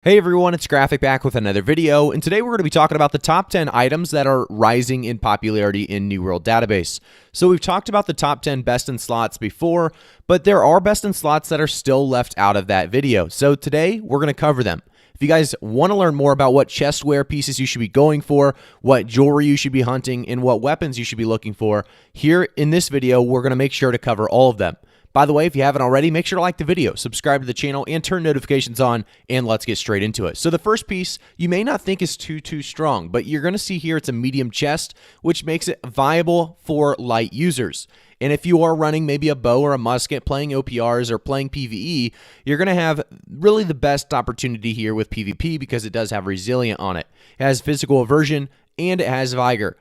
Hey everyone, it's Graphic back with another video, and today we're going to be talking about the top 10 items that are rising in popularity in New World Database. So we've talked about the top 10 best in slots before, but there are best in slots that are still left out of that video. So today we're going to cover them. If you guys want to learn more about what chestware pieces you should be going for, what jewelry you should be hunting, and what weapons you should be looking for, here in this video we're going to make sure to cover all of them. By the way, if you haven't already, make sure to like the video, subscribe to the channel, and turn notifications on, and let's get straight into it. So the first piece you may not think is too strong, but you're going to see here it's a medium chest, which makes it viable for light users. And if you are running maybe a bow or a musket, playing OPRs or playing PvE, you're going to have really the best opportunity here with PvP because it does have resilient on it. It has physical aversion, and it has vigor.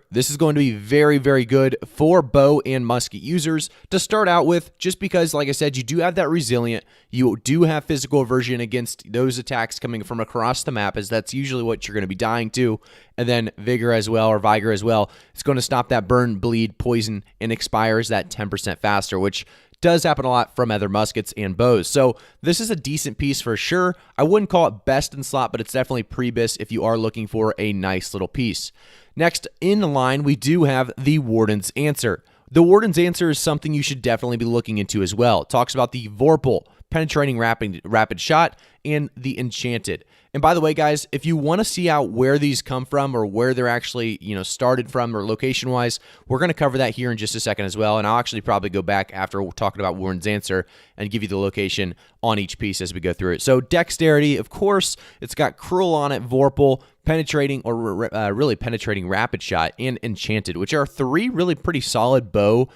This is going to be very, very good for bow and musket users to start out with, just because, like I said, you do have that resilient. You do have physical aversion against those attacks coming from across the map, as that's usually what you're going to be dying to. And then vigor as well, or vigor as well. It's going to stop that burn, bleed, poison, and expires that 10% faster, which does happen a lot from other muskets and bows. So this is a decent piece for sure. I wouldn't call it best in slot, but it's definitely pre-BIS if you are looking for a nice little piece. Next in line, we do have the Warden's Answer. The Warden's Answer is something you should definitely be looking into as well. It talks about the Vorpal, penetrating rapid shot, and the Enchanted. And by the way, guys, if you want to see out where these come from or where they're actually, started from or location-wise, we're going to cover that here in just a second as well. And I'll actually probably go back after talking about Warden's Answer and give you the location on each piece as we go through it. So Dexterity, of course, it's got Cruel on it, Vorpal, penetrating or really penetrating rapid shot, and Enchanted, which are three really pretty solid bow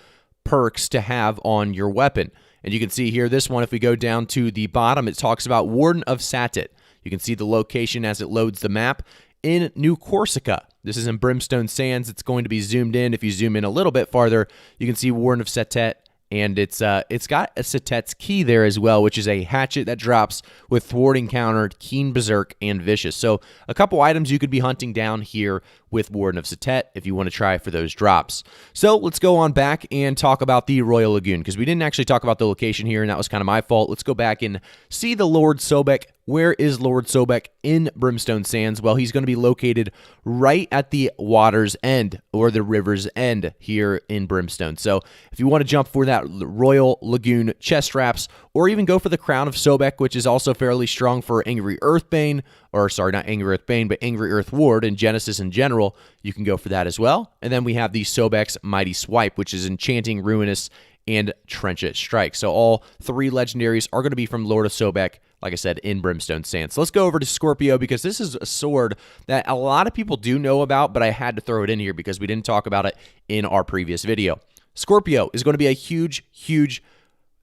perks to have on your weapon. And you can see here, this one, if we go down to the bottom, it talks about Warden of Satet. You can see the location as it loads the map in New Corsica. This is in Brimstone Sands. It's going to be zoomed in. If you zoom in a little bit farther, you can see Warden of Satet, and it's got a Satet's Key there as well, which is a hatchet that drops with thwarting counter, keen berserk, and vicious. So a couple items you could be hunting down here with Warden of Satet if you want to try for those drops. So let's go on back and talk about the Royal Lagoon, because we didn't actually talk about the location here, and that was kind of my fault. Let's go back and see the Lord Sobek. Where is Lord Sobek in Brimstone Sands? Well, he's going to be located right at the water's end, or the river's end here in Brimstone. So if you want to jump for that Royal Lagoon chest wraps, or even go for the Crown of Sobek, which is also fairly strong for Angry Earthbane, or sorry, not Angry Earthbane, but Angry Earth Ward and Genesis in general, you can go for that as well. And then we have the Sobek's Mighty Swipe, which is Enchanting, Ruinous, and Trenchant Strike. So all three legendaries are going to be from Lord of Sobek, like I said, in Brimstone Sands. So let's go over to Scorpio, because this is a sword that a lot of people do know about, but I had to throw it in here because we didn't talk about it in our previous video. Scorpio is going to be a huge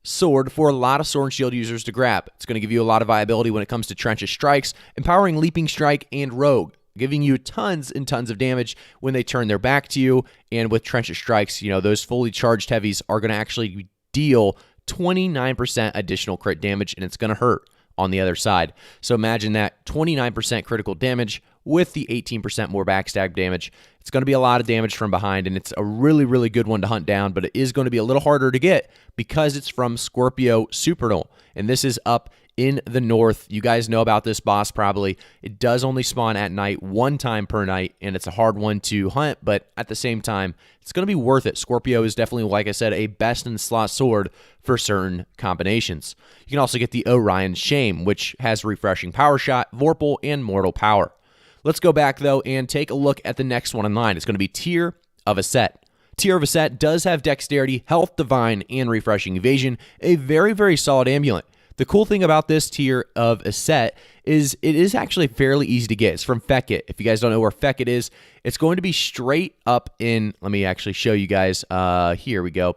sword for a lot of sword and shield users to grab. It's going to give you a lot of viability when it comes to Trenchant Strikes, empowering Leaping Strike and Rogue, giving you tons and tons of damage when they turn their back to you. And with Trenchant Strikes, those fully charged heavies are going to actually deal 29% additional crit damage, and it's going to hurt on the other side. So imagine that 29% critical damage with the 18% more backstab damage. It's going to be a lot of damage from behind, and it's a really good one to hunt down, but it is going to be a little harder to get because it's from Scorpio Supernal, and this is up in the north. You guys know about this boss probably. It does only spawn at night one time per night, and it's a hard one to hunt, but at the same time, it's going to be worth it. Scorpio is definitely, like I said, a best in slot sword for certain combinations. You can also get the Orion Shame, which has Refreshing Power Shot, Vorpal, and Mortal Power. Let's go back, though, and take a look at the next one in line. It's going to be Tear of Aset. Tear of Aset does have Dexterity, Health Divine, and Refreshing Evasion, a very solid amulet. The cool thing about this Tear of Aset is it is actually fairly easy to get. It's from Fekit. If you guys don't know where Fekit is, it's going to be straight up in, let me actually show you guys. Here we go.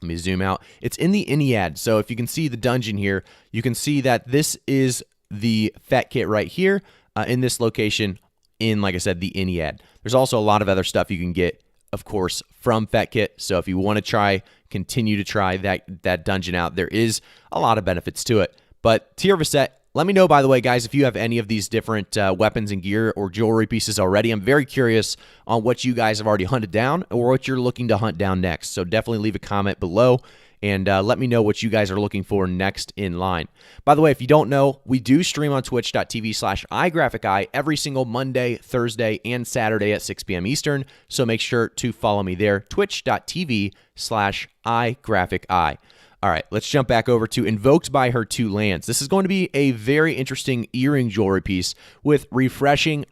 Let me zoom out. It's in the Ennead. So if you can see the dungeon here, you can see that this is the Fekit right here in this location in, like I said, the Ennead. There's also a lot of other stuff you can get, of course, from Fekit. So if you want to continue to try that dungeon out, there is a lot of benefits to it. But Tear of Aset, let me know, by the way, guys, if you have any of these different weapons and gear or jewelry pieces already. I'm very curious on what you guys have already hunted down or what you're looking to hunt down next. So definitely leave a comment below. and let me know what you guys are looking for next in line. By the way, if you don't know, we do stream on twitch.tv/igraphici every single Monday, Thursday, and Saturday at 6 p.m. Eastern, so make sure to follow me there, twitch.tv/igraphici. All right, let's jump back over to Invoked by Her 2 Lands. This is going to be a very interesting earring jewelry piece with refreshing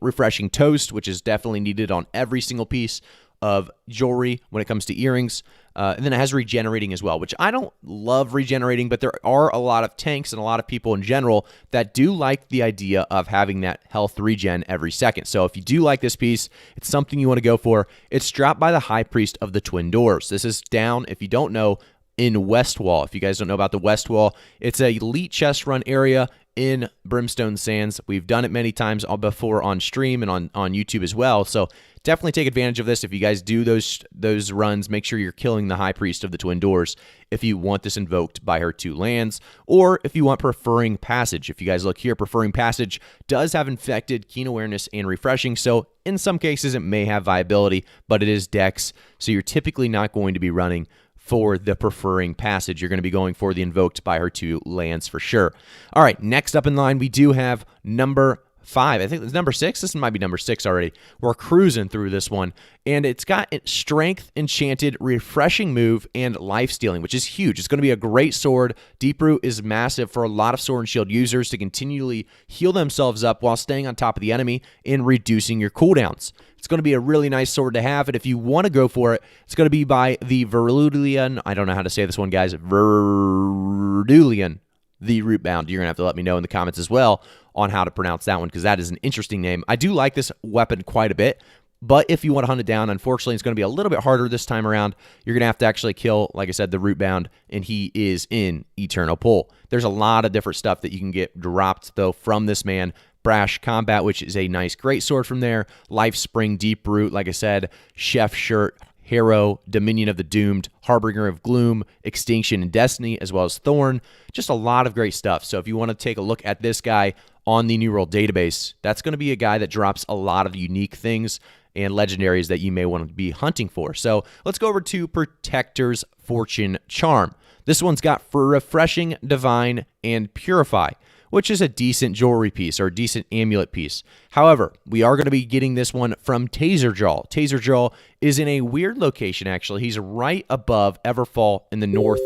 toast, which is definitely needed on every single piece of jewelry when it comes to earrings. And then it has regenerating as well, which I don't love regenerating, but there are a lot of tanks and a lot of people in general that do like the idea of having that health regen every second. So if you do like this piece, it's something you want to go for. It's dropped by the High Priest of the Twin Doors. This is down, if you don't know, in West Wall. If you guys don't know about the West Wall, it's a elite chest run area in Brimstone Sands. We've done it many times before on stream and on YouTube as well. So definitely take advantage of this. If you guys do those runs, make sure you're killing the High Priest of the Twin Doors if you want this invoked by her 2 lands, or if you want Preferring Passage. If you guys look here, Preferring Passage does have Infected, Keen Awareness, and Refreshing, so in some cases it may have viability, but it is Dex, so you're typically not going to be running for the Preferring Passage. You're going to be going for the Invoked by Her 2 lands for sure. All right, next up in line, we do have number 5. I think it's number 6. This might be number 6 already. We're cruising through this one, and it's got Strength, Enchanted, Refreshing Move, and Life Stealing, which is huge. It's going to be a great sword. Deep Root is massive for a lot of Sword and Shield users to continually heal themselves up while staying on top of the enemy and reducing your cooldowns. It's going to be a really nice sword to have, and if you want to go for it, it's going to be by the Verdulian. I don't know how to say this one, guys. Verdulian, the Rootbound. You're going to have to let me know in the comments as well on how to pronounce that one, because that is an interesting name. I do like this weapon quite a bit, but if you want to hunt it down, unfortunately, it's going to be a little bit harder this time around. You're going to have to actually kill, like I said, the Rootbound, and he is in Eternal Pull. There's a lot of different stuff that you can get dropped, though, from this man. Brash Combat, which is a nice great sword from there. Life Spring, Deep Root, like I said, Chef Shirt, Harrow, Dominion of the Doomed, Harbinger of Gloom, Extinction and Destiny, as well as Thorn. Just a lot of great stuff. So if you want to take a look at this guy on the New World database, that's going to be a guy that drops a lot of unique things and legendaries that you may want to be hunting for. So let's go over to Protector's Fortune Charm. This one's got for Refreshing, Divine, and Purify, which is a decent jewelry piece or a decent amulet piece. However, we are going to be getting this one from Taserjaw. Taserjaw is in a weird location, actually. He's right above Everfall in the north,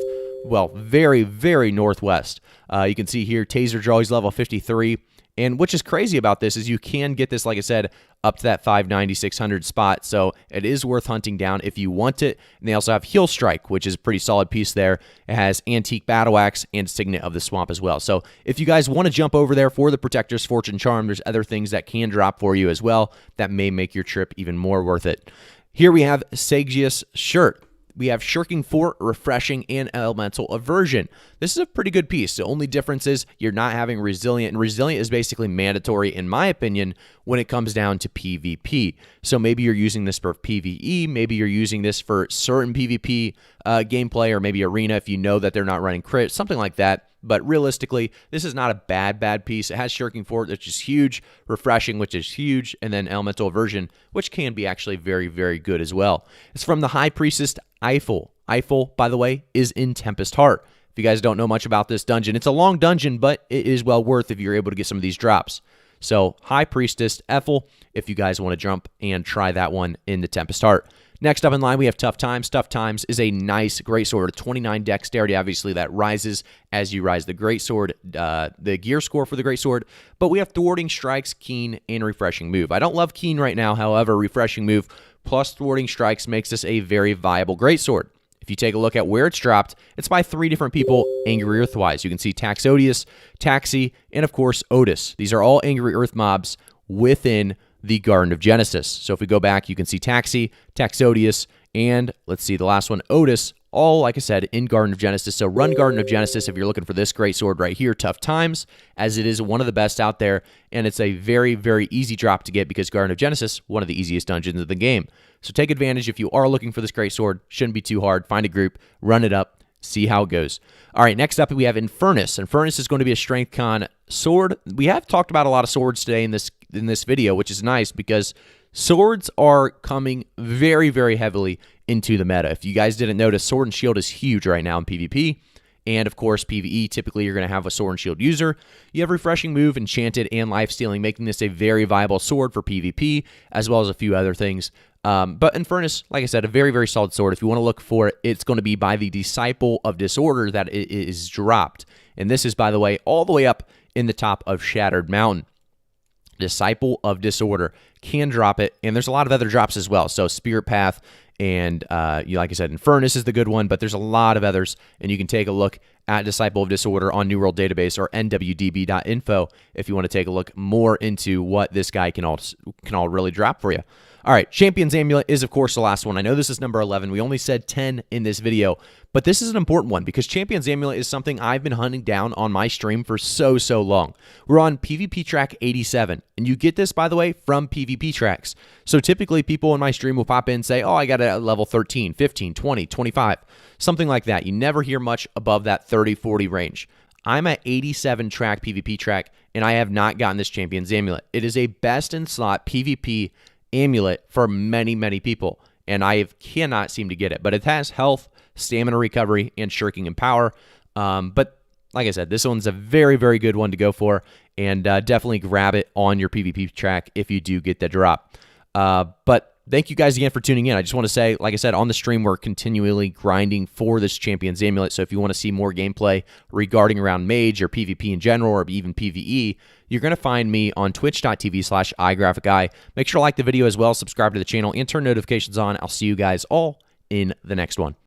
well, very, very northwest. You can see here, Taserjaw, he's level 53. And which is crazy about this is you can get this, like I said, up to that 590, 600 spot. So it is worth hunting down if you want it. And they also have Heel Strike, which is a pretty solid piece there. It has Antique Battle Axe and Signet of the Swamp as well. So if you guys want to jump over there for the Protector's Fortune Charm, there's other things that can drop for you as well that may make your trip even more worth it. Here we have Sagius Shirt. We have Shirking Fort, Refreshing, and Elemental Aversion. This is a pretty good piece. The only difference is you're not having Resilient, and Resilient is basically mandatory, in my opinion, when it comes down to PvP. So maybe you're using this for PvE, maybe you're using this for certain PvP gameplay, or maybe Arena if you know that they're not running crit, something like that. But realistically, this is not a bad piece. It has Shirking Fort, which is huge, Refreshing, which is huge, and then Elemental Aversion, which can be actually very, very good as well. It's from the High Priestess Eiffel. Eiffel, by the way, is in Tempest Heart. If you guys don't know much about this dungeon, it's a long dungeon, but it is well worth if you're able to get some of these drops. So High Priestess Eiffel, if you guys want to jump and try that one in the Tempest Heart. Next up in line, we have Tough Times. Tough Times is a nice greatsword, 29 dexterity. Obviously, that rises as you rise the greatsword, the gear score for the greatsword. But we have Thwarting Strikes, Keen, and Refreshing Move. I don't love Keen right now. However, Refreshing Move plus Thwarting Strikes makes this a very viable greatsword. If you take a look at where it's dropped, it's by 3 different people, Angry Earth-wise. You can see Taxodius, Taxi, and of course, Otis. These are all Angry Earth mobs within the Garden of Genesis. So if we go back, you can see Taxi, Taxodius, and let's see, the last one, Otis, all, like I said, in Garden of Genesis. So run Garden of Genesis if you're looking for this great sword right here, Tough Times, as it is one of the best out there, and it's a very, very easy drop to get because Garden of Genesis, one of the easiest dungeons of the game. So take advantage if you are looking for this great sword. Shouldn't be too hard. Find a group, run it up, see how it goes. All right, next up we have Infernus. Infernus is going to be a Strength Con sword. We have talked about a lot of swords today in this video, which is nice because Swords are coming very, very heavily into the meta. If you guys didn't notice, Sword and Shield is huge right now in PvP. And of course, PvE, typically you're going to have a Sword and Shield user. You have Refreshing Move, Enchanted, and Lifestealing, making this a very viable sword for PvP, as well as a few other things. But Infernus, like I said, a very, very solid sword. If you want to look for it, it's going to be by the Disciple of Disorder that it is dropped. And this is, by the way, all the way up in the top of Shattered Mountain. Disciple of Disorder can drop it, and there's a lot of other drops as well. So Spirit Path and, like I said, Infernus is the good one, but there's a lot of others, and you can take a look at Disciple of Disorder on New World Database or nwdb.info if you want to take a look more into what this guy can all really drop for you. All right, Champion's Amulet is, of course, the last one. I know this is number 11. We only said 10 in this video, but this is an important one because Champion's Amulet is something I've been hunting down on my stream for so long. We're on PvP track 87, and you get this, by the way, from PvP tracks. So typically, people in my stream will pop in and say, oh, I got it at level 13, 15, 20, 25, something like that. You never hear much above that 30, 40 range. I'm at 87 track PvP track, and I have not gotten this Champion's Amulet. It is a best-in-slot PvP amulet for many people, and I cannot seem to get it. But it has health, stamina recovery, and shirking and power. But like I said, this one's a very good one to go for, and definitely grab it on your PvP track if you do get the drop. But thank you guys again for tuning in. I just want to say, like I said, on the stream, we're continually grinding for this Champion's Amulet. So if you want to see more gameplay regarding around Mage or PvP in general, or even PvE, you're going to find me on twitch.tv/igraphici. Make sure to like the video as well, subscribe to the channel, and turn notifications on. I'll see you guys all in the next one.